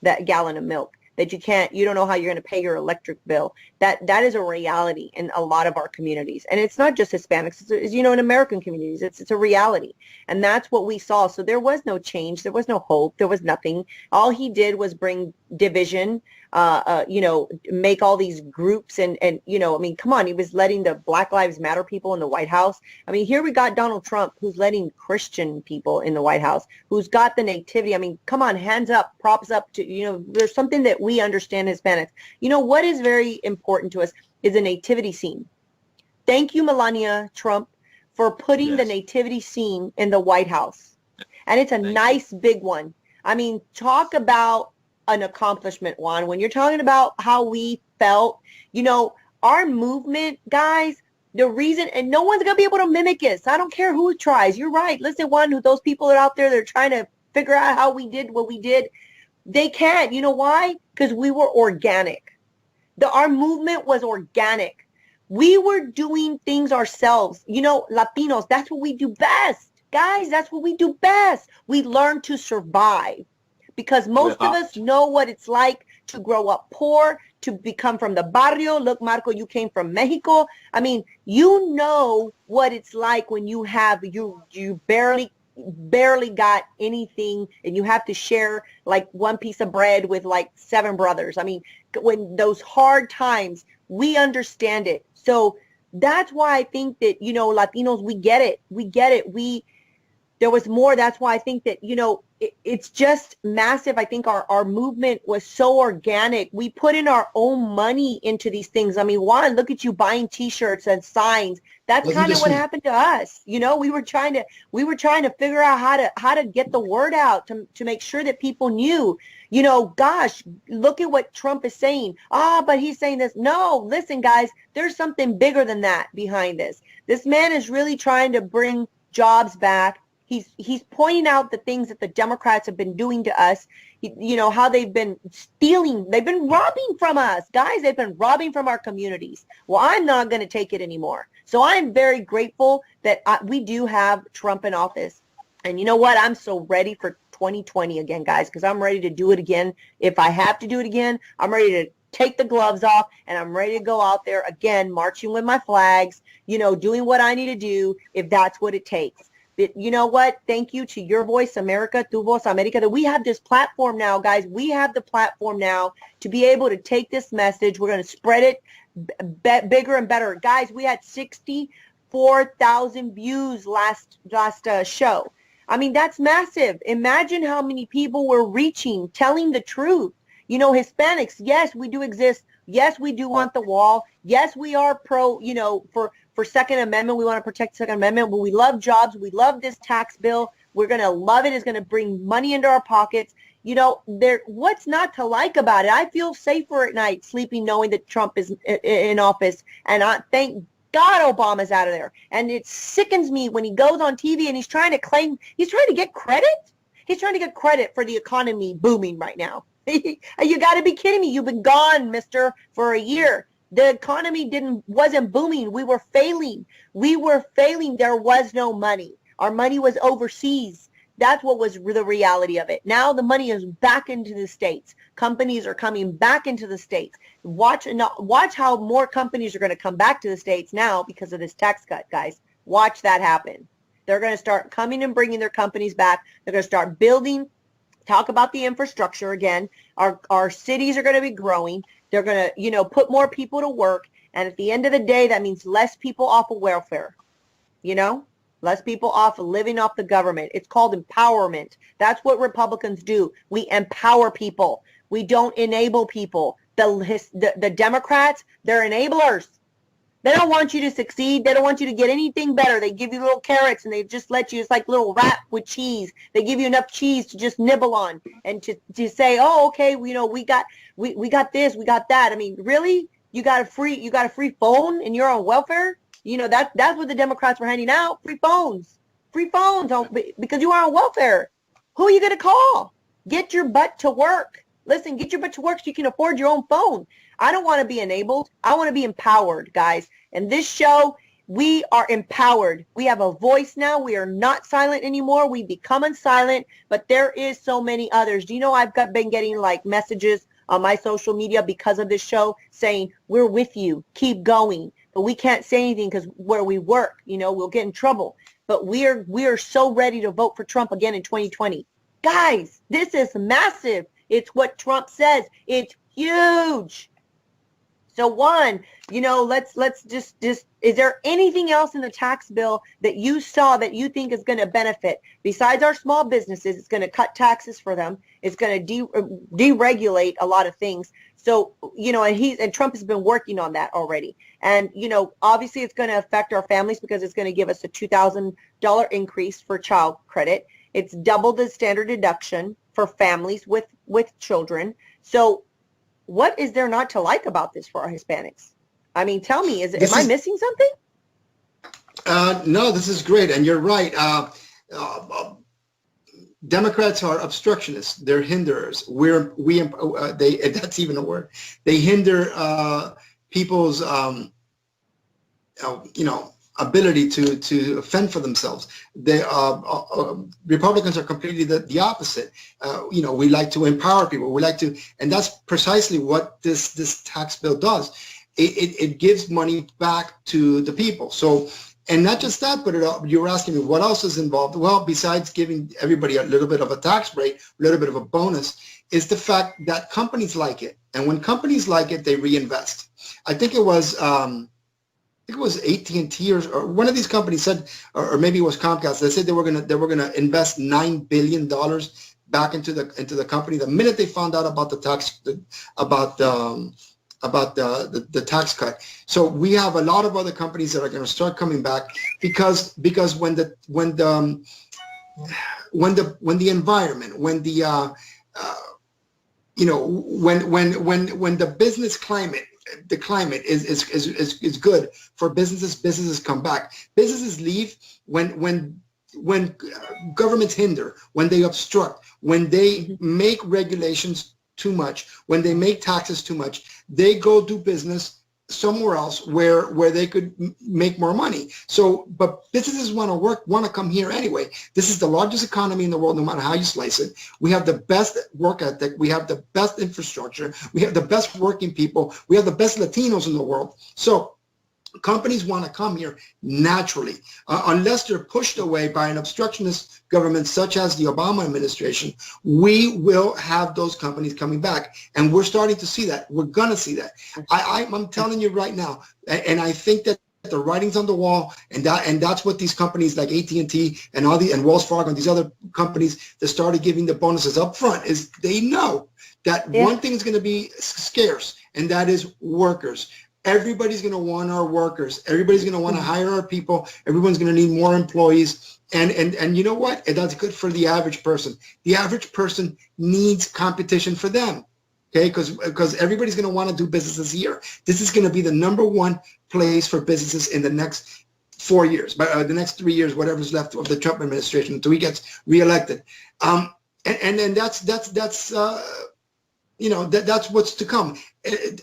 that gallon of milk, that you don't know how you're going to pay your electric bill. That is a reality in a lot of our communities. And it's not just Hispanics, it's in American communities, it's a reality. And that's what we saw. So there was no change. There was no hope. There was nothing. All he did was bring division, make all these groups and come on, he was letting the Black Lives Matter people in the White House. I mean, here we got Donald Trump, who's letting Christian people in the White House, who's got the nativity. I mean, come on, hands up, props up to, there's something that we understand Hispanics. What is very important to us is a nativity scene. Thank you, Melania Trump, for putting the nativity scene in the White House. And it's a nice big one. I mean, talk about an accomplishment, Juan. When you're talking about how we felt, our movement, guys, the reason, and no one's going to be able to mimic us. I don't care who tries. You're right. Listen, Juan, those people are out there, they're trying to figure out how we did what we did. They can't. You know why? Because we were organic. Our movement was organic. We were doing things ourselves. Latinos, that's what we do best. Guys, that's what we do best. We learn to survive. Because most of us know what it's like to grow up poor, to become from the barrio. Look, Marco, you came from Mexico. I mean, you know what it's like when you have, you barely got anything and you have to share like one piece of bread with like 7 brothers. I mean, when those hard times, we understand it. So that's why I think that, Latinos, we get it. We get it. There was more. That's why I think that, it's just massive. I think our movement was so organic. We put in our own money into these things. I mean, Juan, look at you buying T-shirts and signs. That's kind of what happened to us. We were trying to figure out how to get the word out to make sure that people knew, gosh, look at what Trump is saying. But he's saying this. No, listen, guys, there's something bigger than that behind this. This man is really trying to bring jobs back. He's pointing out the things that the Democrats have been doing to us, how they've been stealing. They've been robbing from us. Guys, they've been robbing from our communities. Well, I'm not going to take it anymore. So I'm very grateful that we do have Trump in office. And you know what? I'm so ready for 2020 again, guys, because I'm ready to do it again. If I have to do it again, I'm ready to take the gloves off and I'm ready to go out there again, marching with my flags, doing what I need to do if that's what it takes. But you know what? Thank you to your Voice America, Tu Voz America, that we have this platform now, guys. We have the platform now to be able to take this message. We're going to spread it bigger and better. Guys, we had 64,000 views last show. I mean, that's massive. Imagine how many people we're reaching, telling the truth. You know, Hispanics, yes, we do exist. Yes, we do want the wall. Yes, we are pro, you know, for Second Amendment. We want to protect the Second Amendment. But we love jobs. We love this tax bill. We're going to love it. It's going to bring money into our pockets. You know, what's not to like about it? I feel safer at night sleeping knowing that Trump is in office. And thank God Obama's out of there. And it sickens me when he goes on TV and he's trying to get credit. He's trying to get credit for the economy booming right now. You got to be kidding me. You've been gone, mister, for a year. The economy wasn't booming. We were failing. There was no money. Our money was overseas. That's what was the reality of it. Now the money is back into the States. Companies are coming back into the States. Watch how more companies are going to come back to the States now because of this tax cut, guys. Watch that happen. They're going to start coming and bringing their companies back. They're going to start building. Talk about the infrastructure again. Our cities are going to be growing. They're going to, you know, put more people to work. And at the end of the day, that means less people off of welfare, you know, less people off of living off the government. It's called empowerment. That's what Republicans do. We empower people. We don't enable people. The Democrats, they're enablers. They don't want you to succeed. They don't want you to get anything better. They give you little carrots and they just let you, it's like little wrap with cheese. They give you enough cheese to just nibble on and to say, oh, okay, you know, we got this, we got that. I mean, really? You got a free phone and you're on welfare? You know, that's what the Democrats were handing out. Free phones because you are on welfare. Who are you going to call? Get your butt to work. Listen, get your butt to work so you can afford your own phone. I don't want to be enabled. I want to be empowered, guys. And this show, we are empowered. We have a voice now. We are not silent anymore. We become unsilent, but there is so many others. Do you know I've been getting like messages on my social media because of this show saying, we're with you, keep going. But we can't say anything because where we work, you know, we'll get in trouble. But we are so ready to vote for Trump again in 2020. Guys, this is massive. It's what Trump says. It's huge. So one, you know, let's just, is there anything else in the tax bill that you saw that you think is going to benefit besides our small businesses? It's going to cut taxes for them. It's going to deregulate a lot of things. So, you know, and Trump has been working on that already. And, you know, obviously it's going to affect our families because it's going to give us a $2,000 increase for child credit. It's double the standard deduction for families with children. So what is there not to like about this for our Hispanics? I mean, tell me, am I missing something? No, this is great. And you're right. Democrats are obstructionists. They're hinderers. That's even a word. They hinder people's, ability to fend for themselves. Republicans are completely the opposite. We like to empower people. We like to, and that's precisely what this tax bill does. It gives money back to the people. So, and not just that, but you were asking me what else is involved. Well, besides giving everybody a little bit of a tax break, a little bit of a bonus, is the fact that companies like it. And when companies like it, they reinvest. I think it was AT&T or one of these companies said, or maybe it was Comcast. They said they were gonna invest $9 billion back into the company the minute they found out about the tax cut. So we have a lot of other companies that are going to start coming back because when the environment, when the business climate, the climate is good for businesses come back. Businesses leave when governments hinder, when they obstruct, when they make regulations too much, when they make taxes too much, they go do business somewhere else where they could make more money. So, but businesses want to come here anyway. This is the largest economy in the world, no matter how you slice it. We have the best work ethic. We have the best infrastructure. We have the best working people. We have the best Latinos in the world. So Companies want to come here naturally, unless they're pushed away by an obstructionist government such as the Obama administration. We will have those companies coming back, and we're starting to see that. We're gonna see that. I'm telling you right now, and I think that the writing's on the wall, and that's what these companies like AT&T and and Wells Fargo and these other companies that started giving the bonuses up front is they know that one thing is going to be scarce, and that is workers. Everybody's going to want our workers. Everybody's going to want to hire our people. Everyone's going to need more employees. And you know what? And that's good for the average person. The average person needs competition for them. Okay, because everybody's going to want to do businesses here. This is going to be the #1 place for businesses in the next 4 years, but the next 3 years, whatever's left of the Trump administration until he gets reelected. And then that's what's to come.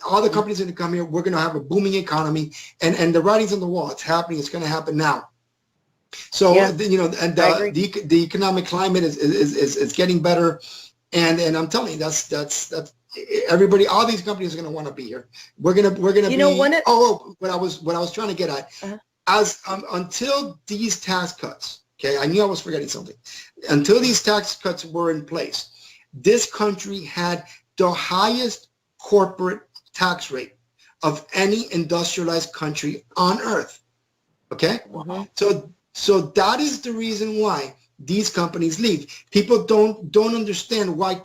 All the companies are going to come here. We're going to have a booming economy, and the writing's on the wall. It's happening. It's going to happen now. So the economic climate is getting better, and I'm telling you, that's everybody. All these companies are going to want to be here. We're gonna be. What I was trying to get at, as until these tax cuts. Okay, I knew I was forgetting something. Until these tax cuts were in place, this country had the highest corporate tax rate of any industrialized country on earth. Okay? So that is the reason why these companies leave. People don't understand why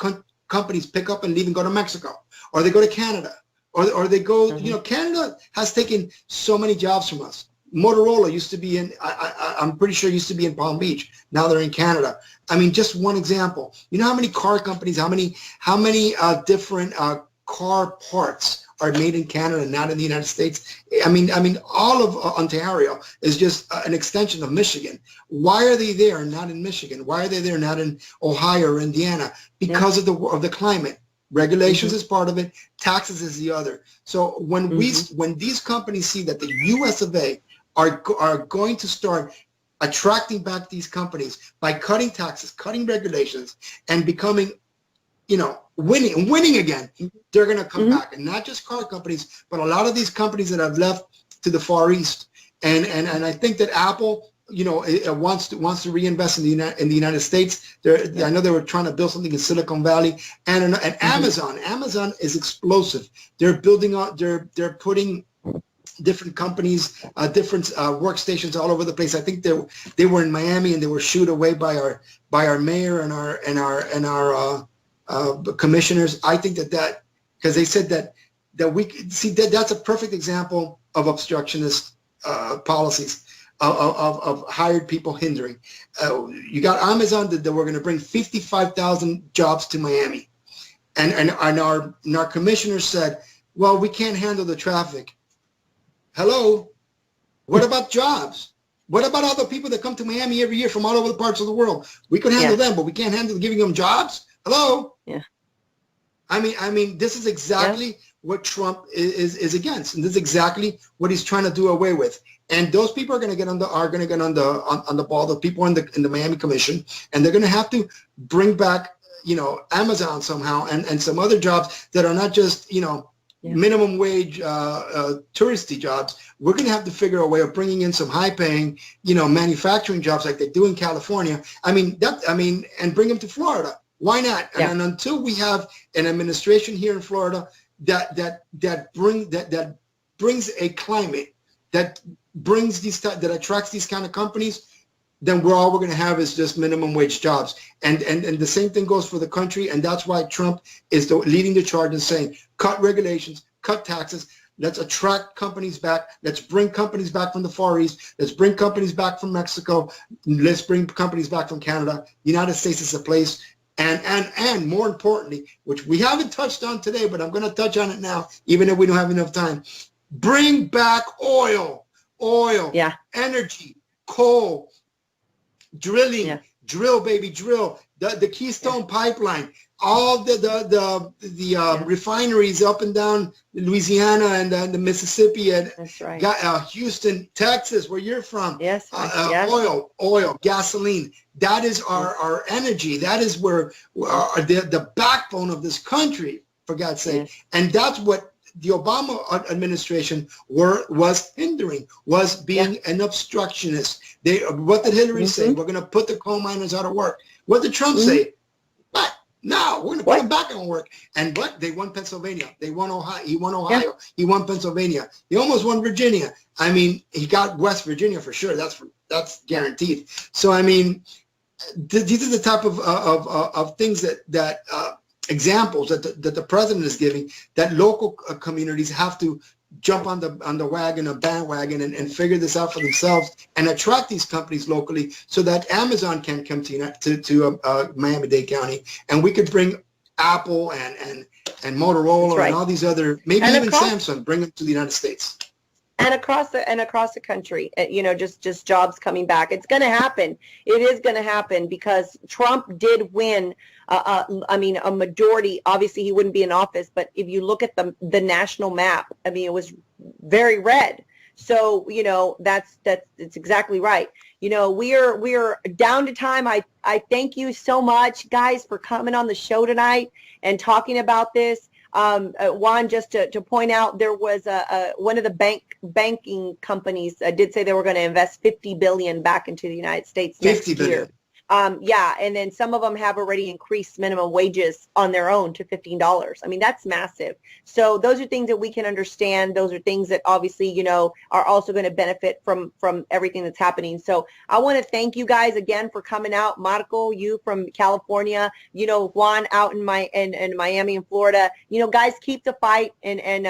companies pick up and leave and go to Mexico, or they go to Canada, or they go, Canada has taken so many jobs from us. Motorola used to be in, I'm pretty sure used to be in Palm Beach. Now they're in Canada. I mean, just one example. You know how many car companies, how many different car parts are made in Canada, not in the United States? I mean, all of Ontario is just an extension of Michigan. Why are they there, not in Michigan? Why are they there, not in Ohio or Indiana? Because of the climate. Regulations is part of it. Taxes is the other. So when these companies see that the U.S. of A. are going to start attracting back these companies by cutting taxes, cutting regulations, and becoming, winning again, they're going to come back. And not just car companies, but a lot of these companies that have left to the Far East. And I think that Apple, it wants to reinvest in the United States. I know they were trying to build something in Silicon Valley, and Amazon is explosive. They're building out. They're putting different companies, different workstations all over the place. I think they were in Miami, and they were shooed away by our mayor and our commissioners. I think that because they said that we see that's a perfect example of obstructionist policies. Of hired people hindering. You got Amazon that we're going to bring 55,000 jobs to Miami, and our commissioner said, well, we can't handle the traffic. Hello, what about jobs? What about all the people that come to Miami every year from all over the parts of the world? We could handle them, but we can't handle giving them jobs. Hello. Yeah. I mean, this is exactly what Trump is against, and this is exactly what he's trying to do away with. And those people are going to get on the ball. The people in the Miami Commission, and they're going to have to bring back, Amazon somehow, and some other jobs that are not just, minimum wage touristy jobs. We're going to have to figure a way of bringing in some high-paying, manufacturing jobs like they do in California. And bring them to Florida. Why not? Yeah. And until we have an administration here in Florida that brings a climate that attracts these kind of companies, then all we're going to have is just minimum wage jobs. And the same thing goes for the country. And that's why Trump is leading the charge and saying, cut regulations, cut taxes. Let's attract companies back. Let's bring companies back from the Far East. Let's bring companies back from Mexico. Let's bring companies back from Canada. The United States is a place. And more importantly, which we haven't touched on today, but I'm going to touch on it now, even if we don't have enough time. Bring back oil, energy, coal, drilling, drill, baby, drill, the Keystone Pipeline, all the refineries up and down Louisiana and the Mississippi and that's right. Houston, Texas, where you're from. Yes. Oil, gasoline. That is our energy. That is where the backbone of this country, for God's sake. Yes. And that's what the Obama administration was hindering, was being an obstructionist. What did Hillary say? We're going to put the coal miners out of work. What did Trump say? What? No, we're going to put them back on work. And what? They won Pennsylvania. They won Ohio. He won Ohio. Yeah. He won Pennsylvania. He almost won Virginia. I mean, he got West Virginia for sure. That's guaranteed. So I mean, these are the type of things that examples that the president is giving, that local communities have to jump on the wagon, a bandwagon, and figure this out for themselves and attract these companies locally, so that Amazon can come to Miami-Dade County, and we could bring Apple and Motorola and all these other, maybe even Samsung, bring them to the United States. And across the country, just jobs coming back. It's going to happen. It is going to happen because Trump did win. A majority. Obviously, he wouldn't be in office, but if you look at the national map, I mean, it was very red. So that's exactly right. We are down to time. I thank you so much, guys, for coming on the show tonight and talking about this. Juan, just to point out, there was one of the banking companies did say they were going to invest $50 billion back into the United States next year. And then some of them have already increased minimum wages on their own to $15. I mean, that's massive. So those are things that we can understand. Those are things that obviously, are also going to benefit from everything that's happening. So I want to thank you guys again for coming out. Marco, you from California, Juan out in Miami and Florida, guys, keep the fight and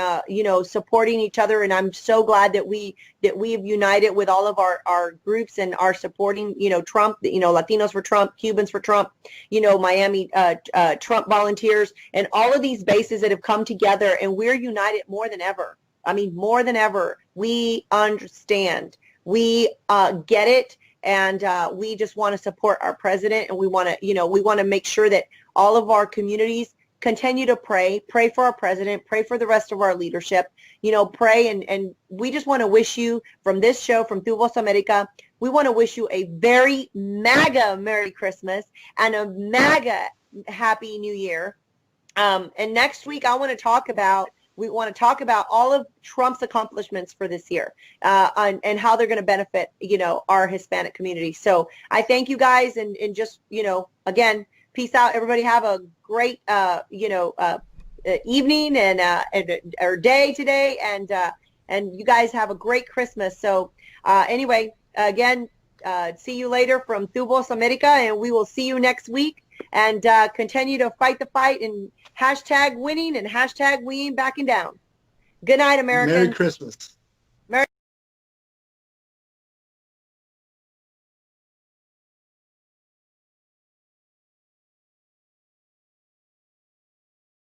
supporting each other. And I'm so glad that we've united with all of our groups and are supporting, Trump, Latinos for Trump, Cubans for Trump, Miami Trump volunteers, and all of these bases that have come together, and we're united more than ever. I mean, more than ever. We understand. We get it, and we just want to support our president, and we want to make sure that all of our communities continue to pray for our president, pray for the rest of our leadership, pray. And we just want to wish you, from this show, from Voz America, we want to wish you a very MAGA Merry Christmas and a MAGA Happy New Year. And next week, we want to talk about all of Trump's accomplishments for this year and how they're going to benefit, our Hispanic community. So I thank you guys, and just, again, peace out. Everybody have a great, evening or day today, and you guys have a great Christmas. So anyway, again, see you later from Voz America, and we will see you next week. And continue to fight the fight, and #winning and #we ain't backing down. Good night, America. Merry Christmas.